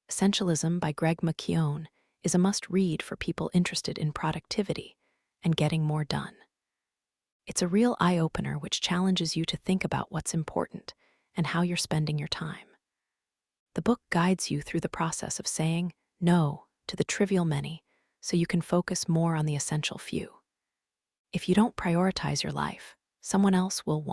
Essentialism by McKeown is a must-read for people interested in productivity and getting more done. It's a real eye-opener which challenges you to think about what's important and how you're spending your time. The book guides you through the process of saying no to the trivial many so you can focus more on the essential few. If you don't prioritize your life, someone else will.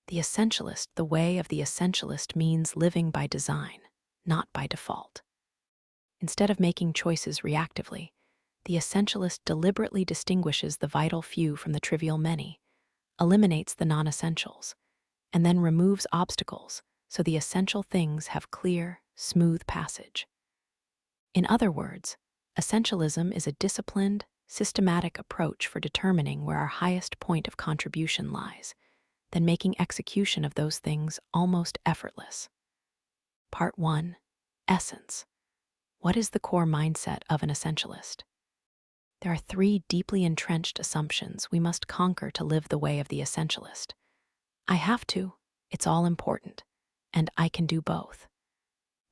The essentialist, the way of the essentialist means living by design, not by default. Instead of making choices reactively, the essentialist deliberately distinguishes the vital few from the trivial many, eliminates the non-essentials, and then removes obstacles so the essential things have clear, smooth passage. In other words, essentialism is a disciplined, systematic approach for determining where our highest point of contribution lies, then making execution of those things almost effortless. Part 1. Essence. What is the core mindset of an essentialist? There are 3 deeply entrenched assumptions we must conquer to live the way of the essentialist. I have to, it's all important, and I can do both.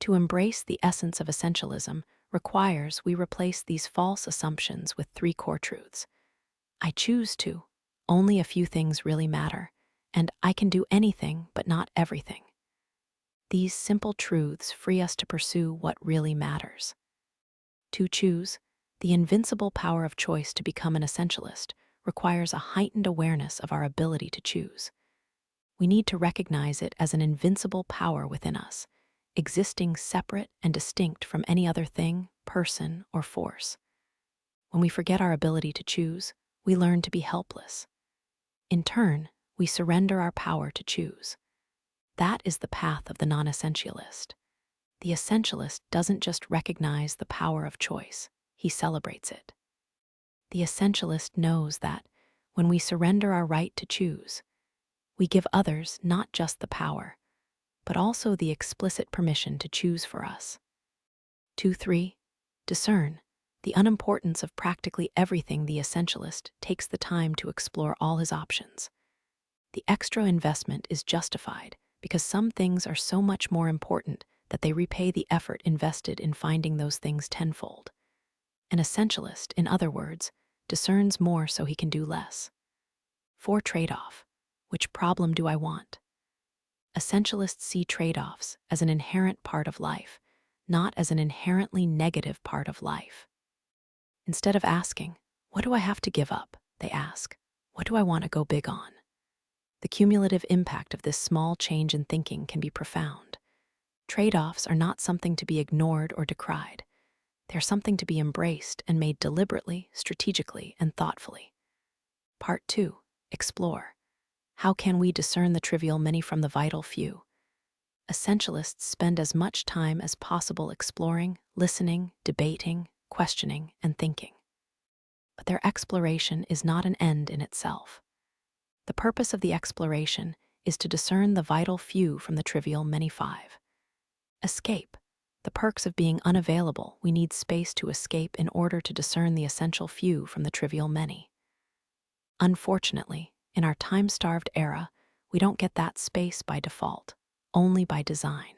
To embrace the essence of essentialism requires we replace these false assumptions with 3 core truths. I choose to, only a few things really matter, and I can do anything but not everything. These simple truths free us to pursue what really matters. To choose, the invincible power of choice to become an essentialist requires a heightened awareness of our ability to choose. We need to recognize it as an invincible power within us, existing separate and distinct from any other thing, person, or force. When we forget our ability to choose, we learn to be helpless. In turn, we surrender our power to choose. That is the path of the non-essentialist. The essentialist doesn't just recognize the power of choice, he celebrates it. The essentialist knows that when we surrender our right to choose, we give others not just the power, but also the explicit permission to choose for us. 2-3. Discern. The unimportance of practically everything. The essentialist takes the time to explore all his options. The extra investment is justified because some things are so much more important that they repay the effort invested in finding those things tenfold. An essentialist, in other words, discerns more so he can do less. 4. Trade-off. Which problem do I want? Essentialists see trade-offs as an inherent part of life, not as an inherently negative part of life. Instead of asking, what do I have to give up? They ask, what do I want to go big on? The cumulative impact of this small change in thinking can be profound. Trade-offs are not something to be ignored or decried. They're something to be embraced and made deliberately, strategically, and thoughtfully. Part 2. Explore. How can we discern the trivial many from the vital few? Essentialists spend as much time as possible exploring, listening, debating, questioning, and thinking. But their exploration is not an end in itself. The purpose of the exploration is to discern the vital few from the trivial many. 5. Escape. The perks of being unavailable. We need space to escape in order to discern the essential few from the trivial many. Unfortunately, in our time-starved era, we don't get that space by default, only by design.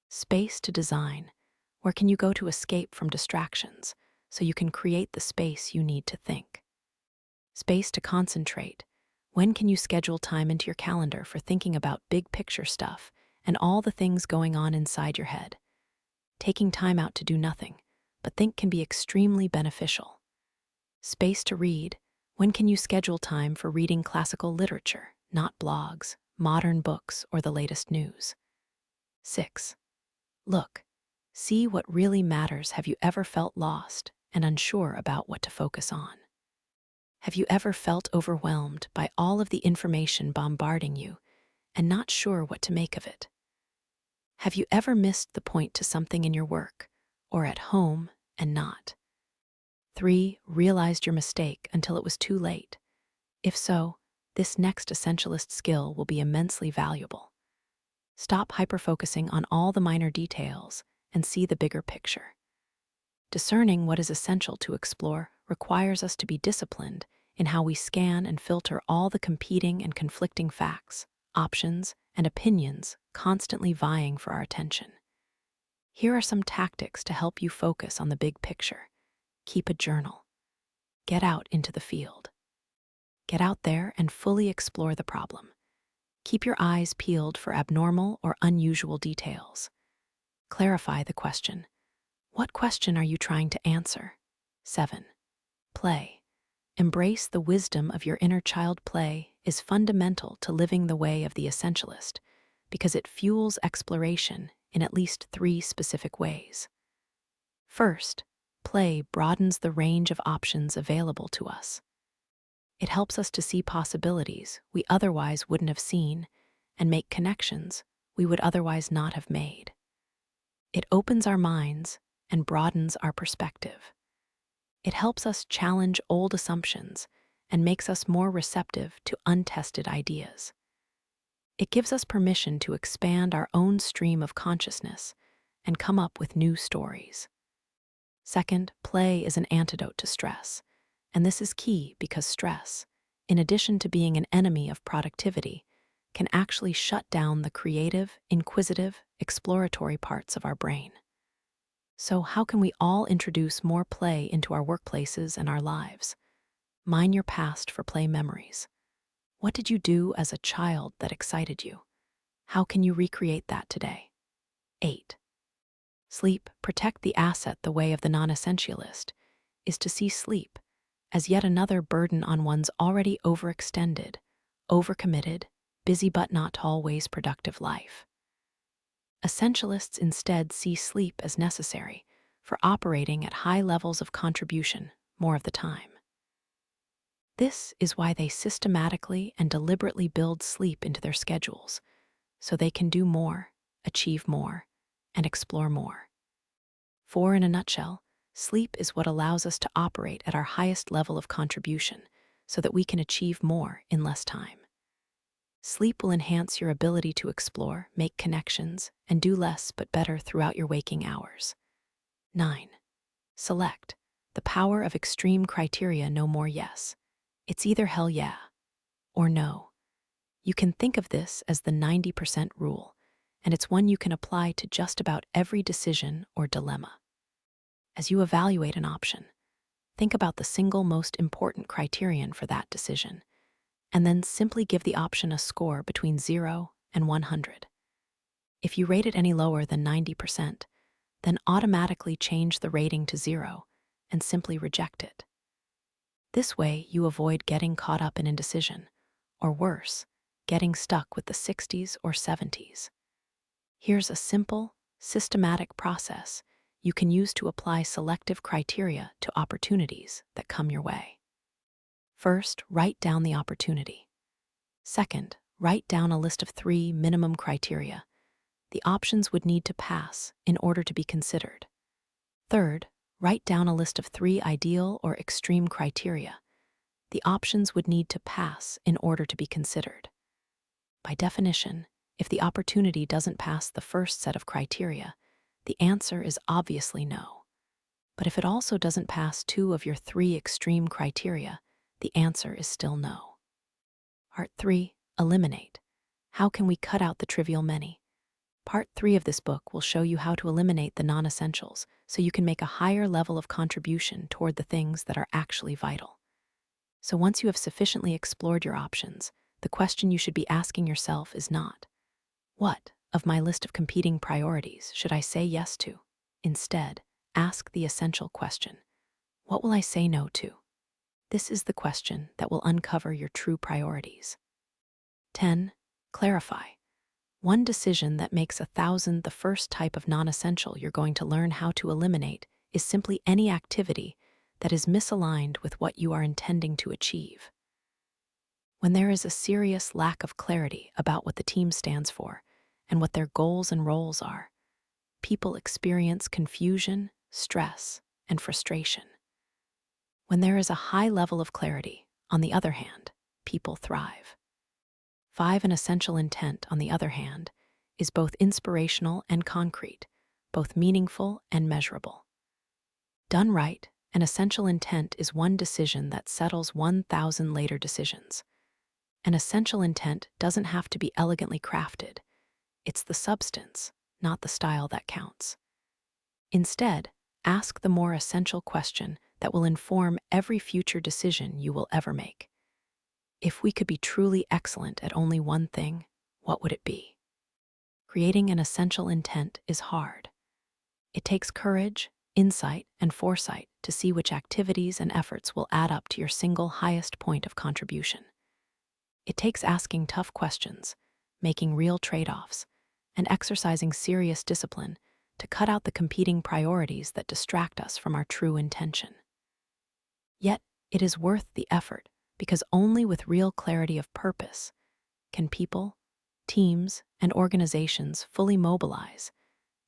Space to design. Where can you go to escape from distractions so you can create the space you need to think? Space to concentrate. When can you schedule time into your calendar for thinking about big picture stuff and all the things going on inside your head? Taking time out to do nothing, but think can be extremely beneficial. Space to read. When can you schedule time for reading classical literature, not blogs, modern books, or the latest news? 6. Look. See what really matters. Have you ever felt lost and unsure about what to focus on? Have you ever felt overwhelmed by all of the information bombarding you and not sure what to make of it? Have you ever missed the point to something in your work or at home and not? 3. Realized your mistake until it was too late. If so, this next essentialist skill will be immensely valuable. Stop hyper-focusing on all the minor details and see the bigger picture. Discerning what is essential to explore requires us to be disciplined in how we scan and filter all the competing and conflicting facts, options, and opinions constantly vying for our attention. Here are some tactics to help you focus on the big picture. Keep a journal. Get out into the field. Get out there and fully explore the problem. Keep your eyes peeled for abnormal or unusual details. Clarify the question. What question are you trying to answer? 7. Play. Embrace the wisdom of your inner child. Play is fundamental to living the way of the essentialist because it fuels exploration in at least 3 specific ways. First, play broadens the range of options available to us. It helps us to see possibilities we otherwise wouldn't have seen and make connections we would otherwise not have made. It opens our minds and broadens our perspective. It helps us challenge old assumptions and makes us more receptive to untested ideas. It gives us permission to expand our own stream of consciousness and come up with new stories. Second, play is an antidote to stress, and this is key because stress, in addition to being an enemy of productivity, can actually shut down the creative, inquisitive, exploratory parts of our brain. So how can we all introduce more play into our workplaces and our lives? Mine your past for play memories. What did you do as a child that excited you? How can you recreate that today? 8. Sleep. Protect the asset. The way of the non-essentialist is to see sleep as yet another burden on one's already overextended, overcommitted, busy but not always productive life. Essentialists instead see sleep as necessary for operating at high levels of contribution more of the time. This is why they systematically and deliberately build sleep into their schedules, so they can do more, achieve more, and explore more. For in a nutshell, sleep is what allows us to operate at our highest level of contribution so that we can achieve more in less time. Sleep will enhance your ability to explore, make connections, and do less but better throughout your waking hours. 9. Select. The power of extreme criteria. No more yes. It's either hell yeah or no. You can think of this as the 90% rule, and it's one you can apply to just about every decision or dilemma. As you evaluate an option, think about the single most important criterion for that decision, and then simply give the option a score between 0 and 100. If you rate it any lower than 90%, then automatically change the rating to 0 and simply reject it. This way, you avoid getting caught up in indecision, or worse, getting stuck with the 60s or 70s. Here's a simple, systematic process you can use to apply selective criteria to opportunities that come your way. First, write down the opportunity. Second, write down a list of 3 minimum criteria the options would need to pass in order to be considered. Third, write down a list of 3 ideal or extreme criteria the options would need to pass in order to be considered. By definition, if the opportunity doesn't pass the first set of criteria, the answer is obviously no. But if it also doesn't pass 2 of your 3 extreme criteria, the answer is still no. Part 3. Eliminate. How can we cut out the trivial many? Part 3 of this book will show you how to eliminate the non-essentials so you can make a higher level of contribution toward the things that are actually vital. So once you have sufficiently explored your options, the question you should be asking yourself is not, what of my list of competing priorities should I say yes to? Instead, ask the essential question, what will I say no to? This is the question that will uncover your true priorities. 10. Clarify. One decision that makes 1,000 the first type of non-essential you're going to learn how to eliminate is simply any activity that is misaligned with what you are intending to achieve. When there is a serious lack of clarity about what the team stands for and what their goals and roles are, people experience confusion, stress, and frustration. When there is a high level of clarity, on the other hand, people thrive. 5. An essential intent, on the other hand, is both inspirational and concrete, both meaningful and measurable. Done right, an essential intent is one decision that settles 1,000 later decisions. An essential intent doesn't have to be elegantly crafted. It's the substance, not the style, that counts. Instead, ask the more essential question that will inform every future decision you will ever make. If we could be truly excellent at only one thing, what would it be? Creating an essential intent is hard. It takes courage, insight, and foresight to see which activities and efforts will add up to your single highest point of contribution. It takes asking tough questions, making real trade-offs, and exercising serious discipline to cut out the competing priorities that distract us from our true intention. Yet, it is worth the effort because only with real clarity of purpose can people, teams, and organizations fully mobilize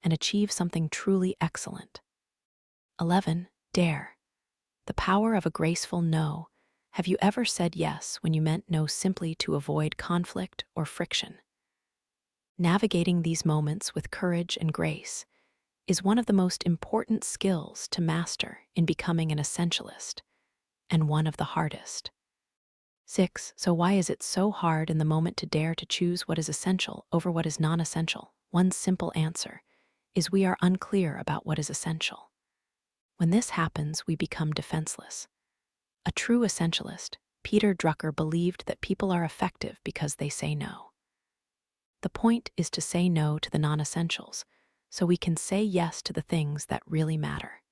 and achieve something truly excellent. 11. Dare. The power of a graceful no. Have you ever said yes when you meant no simply to avoid conflict or friction? Navigating these moments with courage and grace is one of the most important skills to master in becoming an essentialist, and one of the hardest. 6. So why is it so hard in the moment to dare to choose what is essential over what is non-essential? One simple answer is we are unclear about what is essential. When this happens, we become defenseless. A true essentialist, Peter Drucker, believed that people are effective because they say no. The point is to say no to the non-essentials, so we can say yes to the things that really matter.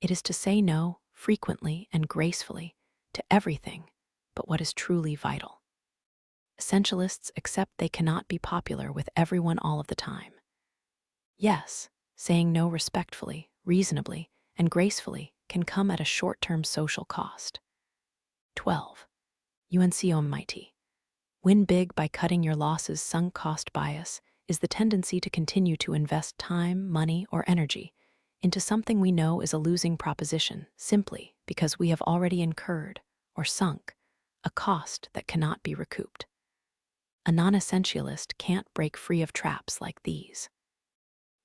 It is to say no, frequently and gracefully, to everything but what is truly vital. Essentialists accept they cannot be popular with everyone all of the time. Yes, saying no respectfully, reasonably, and gracefully can come at a short-term social cost. 12. UNCOMIT. Win big by cutting your losses. Sunk cost bias is the tendency to continue to invest time, money, or energy into something we know is a losing proposition simply because we have already incurred or sunk a cost that cannot be recouped. A non-essentialist can't break free of traps like these.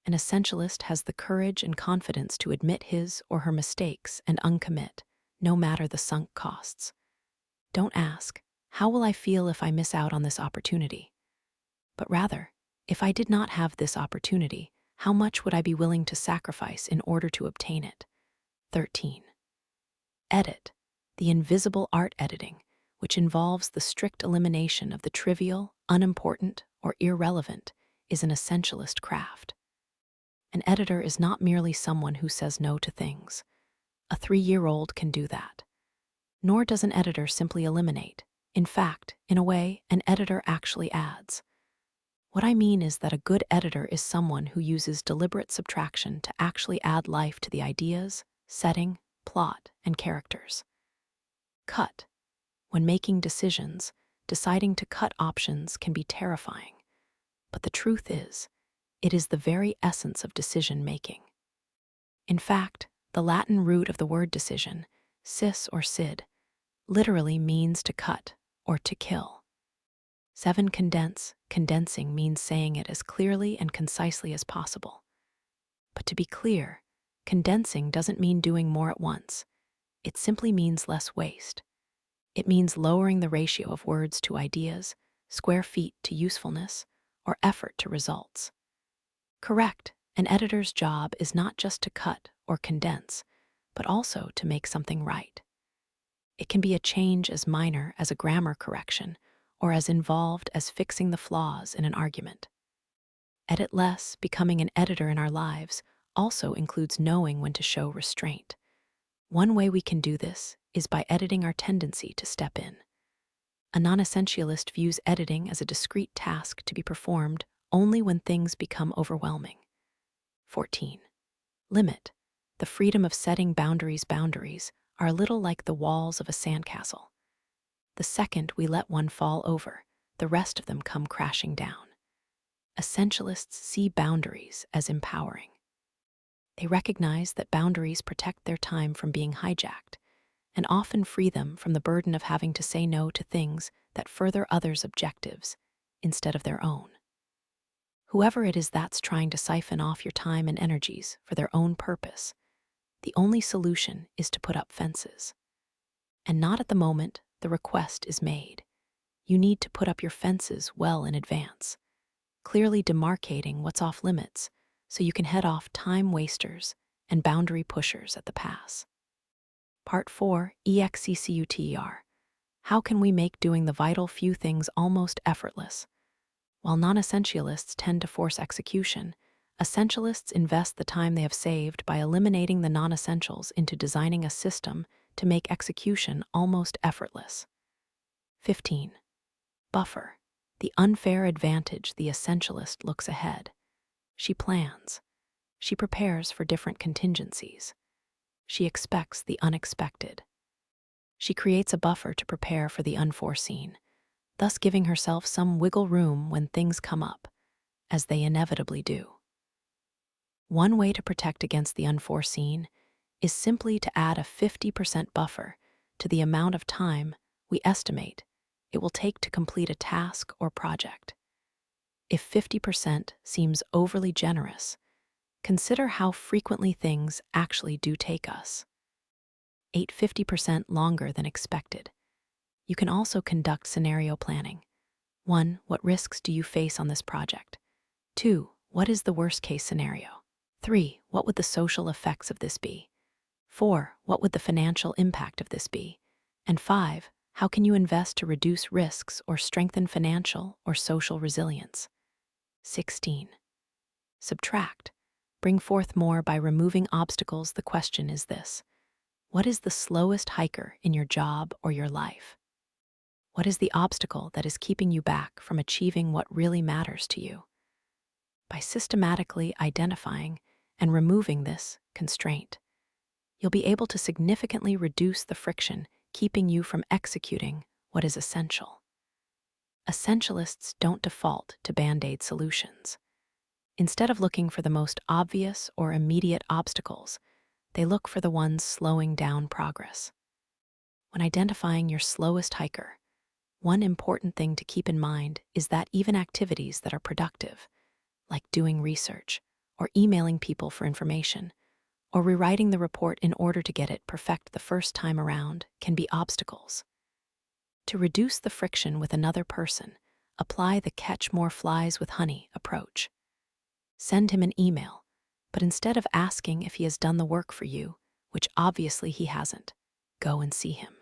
An essentialist has the courage and confidence to admit his or her mistakes and uncommit, no matter the sunk costs. Don't ask, how will I feel if I miss out on this opportunity? But rather, if I did not have this opportunity, how much would I be willing to sacrifice in order to obtain it? 13. Edit. The invisible art editing, which involves the strict elimination of the trivial, unimportant, or irrelevant, is an essentialist craft. An editor is not merely someone who says no to things. A 3-year-old can do that. Nor does an editor simply eliminate. In fact, in a way, an editor actually adds. What I mean is that a good editor is someone who uses deliberate subtraction to actually add life to the ideas, setting, plot, and characters. Cut. When making decisions, deciding to cut options can be terrifying. But the truth is, it is the very essence of decision-making. In fact, the Latin root of the word decision, cis or cid, literally means to cut or to kill. 7. Condense. Condensing means saying it as clearly and concisely as possible. But to be clear, condensing doesn't mean doing more at once. It simply means less waste. It means lowering the ratio of words to ideas, square feet to usefulness, or effort to results. Correct, an editor's job is not just to cut or condense, but also to make something right. It can be a change as minor as a grammar correction, or as involved as fixing the flaws in an argument. Edit less. Becoming an editor in our lives also includes knowing when to show restraint. One way we can do this is by editing our tendency to step in. A non-essentialist views editing as a discrete task to be performed only when things become overwhelming. 14. Limit. The freedom of setting boundaries. Boundaries are a little like the walls of a sandcastle. The second we let one fall over, the rest of them come crashing down. Essentialists see boundaries as empowering. They recognize that boundaries protect their time from being hijacked and often free them from the burden of having to say no to things that further others' objectives instead of their own. Whoever it is that's trying to siphon off your time and energies for their own purpose, the only solution is to put up fences. And not at the moment the request is made. You need to put up your fences well in advance, clearly demarcating what's off limits so you can head off time wasters and boundary pushers at the pass. Part 4, EXCCUTER. How can we make doing the vital few things almost effortless? While non-essentialists tend to force execution, essentialists invest the time they have saved by eliminating the non-essentials into designing a system to make execution almost effortless. 15. Buffer. The unfair advantage the essentialist looks ahead. She plans. She prepares for different contingencies. She expects the unexpected. She creates a buffer to prepare for the unforeseen, thus giving herself some wiggle room when things come up, as they inevitably do. One way to protect against the unforeseen is simply to add a 50% buffer to the amount of time we estimate it will take to complete a task or project. If 50% seems overly generous, consider how frequently things actually do take us. 50% longer than expected. You can also conduct scenario planning. 1. What risks do you face on this project? 2. What is the worst-case scenario? 3. What would the social effects of this be? 4. What would the financial impact of this be? And 5. How can you invest to reduce risks or strengthen financial or social resilience? 16. Subtract. Bring forth more by removing obstacles. The question is this: what is the slowest hiker in your job or your life? What is the obstacle that is keeping you back from achieving what really matters to you? By systematically identifying and removing this constraint, you'll be able to significantly reduce the friction keeping you from executing what is essential. Essentialists don't default to band-aid solutions. Instead of looking for the most obvious or immediate obstacles, they look for the ones slowing down progress. When identifying your slowest hiker, one important thing to keep in mind is that even activities that are productive, like doing research, or emailing people for information, or rewriting the report in order to get it perfect the first time around, can be obstacles. To reduce the friction with another person, apply the catch more flies with honey approach. Send him an email, but instead of asking if he has done the work for you, which obviously he hasn't, go and see him.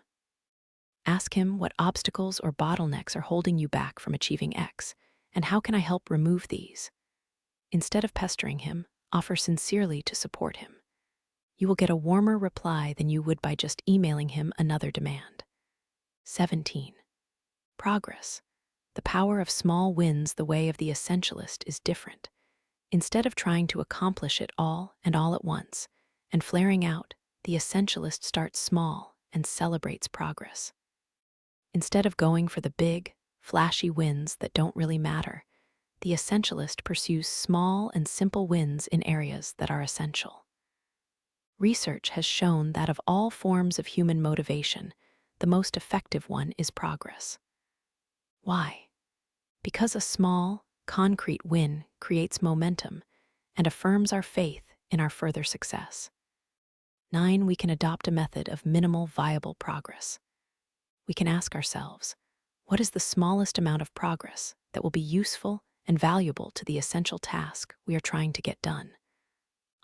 Ask him what obstacles or bottlenecks are holding you back from achieving X, and how can I help remove these? Instead of pestering him, offer sincerely to support him. You will get a warmer reply than you would by just emailing him another demand. 17. Progress. The power of small wins. The way of the essentialist is different. Instead of trying to accomplish it all and all at once, and flaring out, the essentialist starts small and celebrates progress. Instead of going for the big, flashy wins that don't really matter, the essentialist pursues small and simple wins in areas that are essential. Research has shown that of all forms of human motivation, the most effective one is progress. Why? Because a small, concrete win creates momentum and affirms our faith in our further success. 9. We can adopt a method of minimal viable progress. We can ask ourselves, what is the smallest amount of progress that will be useful and valuable to the essential task we are trying to get done?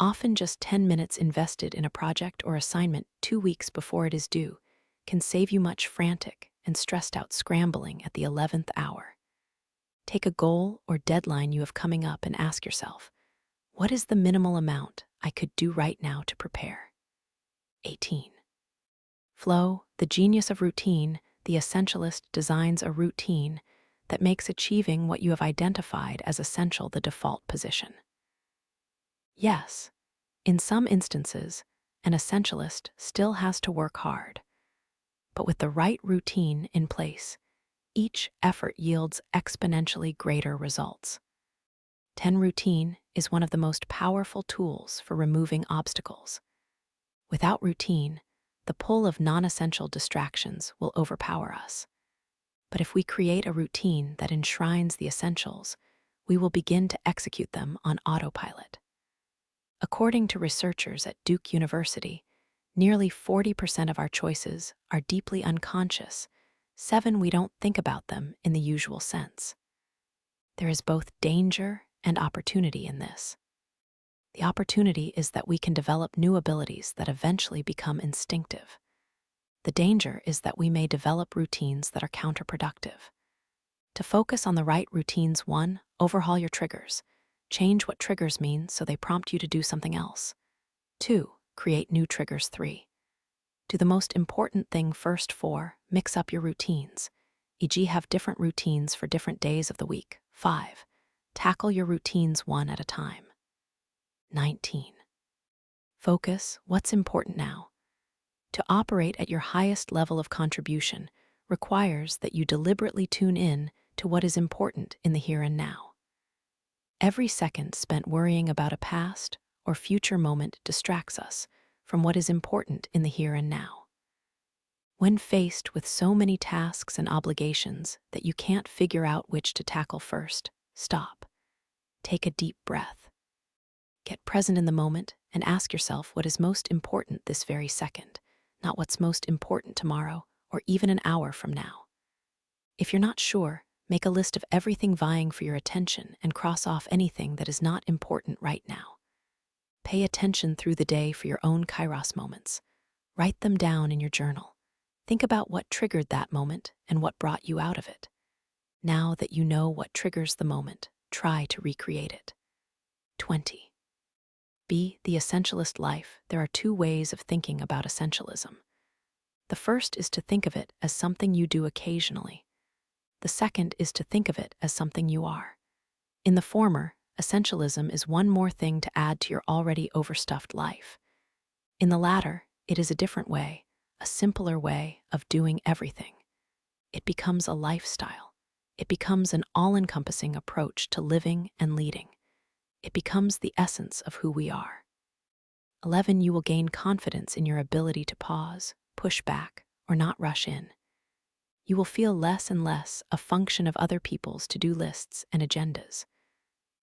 Often just 10 minutes invested in a project or assignment 2 weeks before it is due can save you much frantic and stressed out scrambling at the 11th hour. Take a goal or deadline you have coming up and ask yourself, what is the minimal amount I could do right now to prepare? 18. Flow, the genius of routine. The essentialist designs a routine that makes achieving what you have identified as essential the default position. Yes, in some instances, an essentialist still has to work hard, but with the right routine in place, each effort yields exponentially greater results. 10 Routine is one of the most powerful tools for removing obstacles. Without routine, the pull of non-essential distractions will overpower us. But if we create a routine that enshrines the essentials, we will begin to execute them on autopilot. According to researchers at Duke University, nearly 40% of our choices are deeply unconscious. 7. We don't think about them in the usual sense. There is both danger and opportunity in this. The opportunity is that we can develop new abilities that eventually become instinctive. The danger is that we may develop routines that are counterproductive. To focus on the right routines, 1, overhaul your triggers. Change what triggers mean so they prompt you to do something else. 2, create new triggers. 3, do the most important thing first. 4, mix up your routines, e.g. have different routines for different days of the week. 5, tackle your routines one at a time. 19, focus what's important now. To operate at your highest level of contribution requires that you deliberately tune in to what is important in the here and now. Every second spent worrying about a past or future moment distracts us from what is important in the here and now. When faced with so many tasks and obligations that you can't figure out which to tackle first, stop. Take a deep breath. Get present in the moment and ask yourself what is most important this very second, not what's most important tomorrow or even an hour from now. If you're not sure, make a list of everything vying for your attention and cross off anything that is not important right now. Pay attention through the day for your own kairos moments. Write them down in your journal. Think about what triggered that moment and what brought you out of it. Now that you know what triggers the moment, try to recreate it. 20. Be the essentialist life. There are 2 ways of thinking about essentialism. The first is to think of it as something you do occasionally. The second is to think of it as something you are. In the former, essentialism is one more thing to add to your already overstuffed life. In the latter, it is a different way, a simpler way of doing everything. It becomes a lifestyle. It becomes an all-encompassing approach to living and leading. It becomes the essence of who we are. 11. You will gain confidence in your ability to pause, push back, or not rush in. You will feel less and less a function of other people's to-do lists and agendas.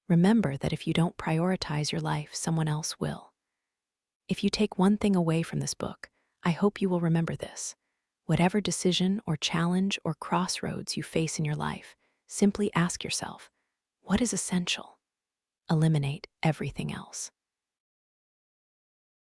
Remember that if you don't prioritize your life, someone else will. If you take one thing away from this book, I hope you will remember this. Whatever decision or challenge or crossroads you face in your life, simply ask yourself, what is essential? Eliminate everything else.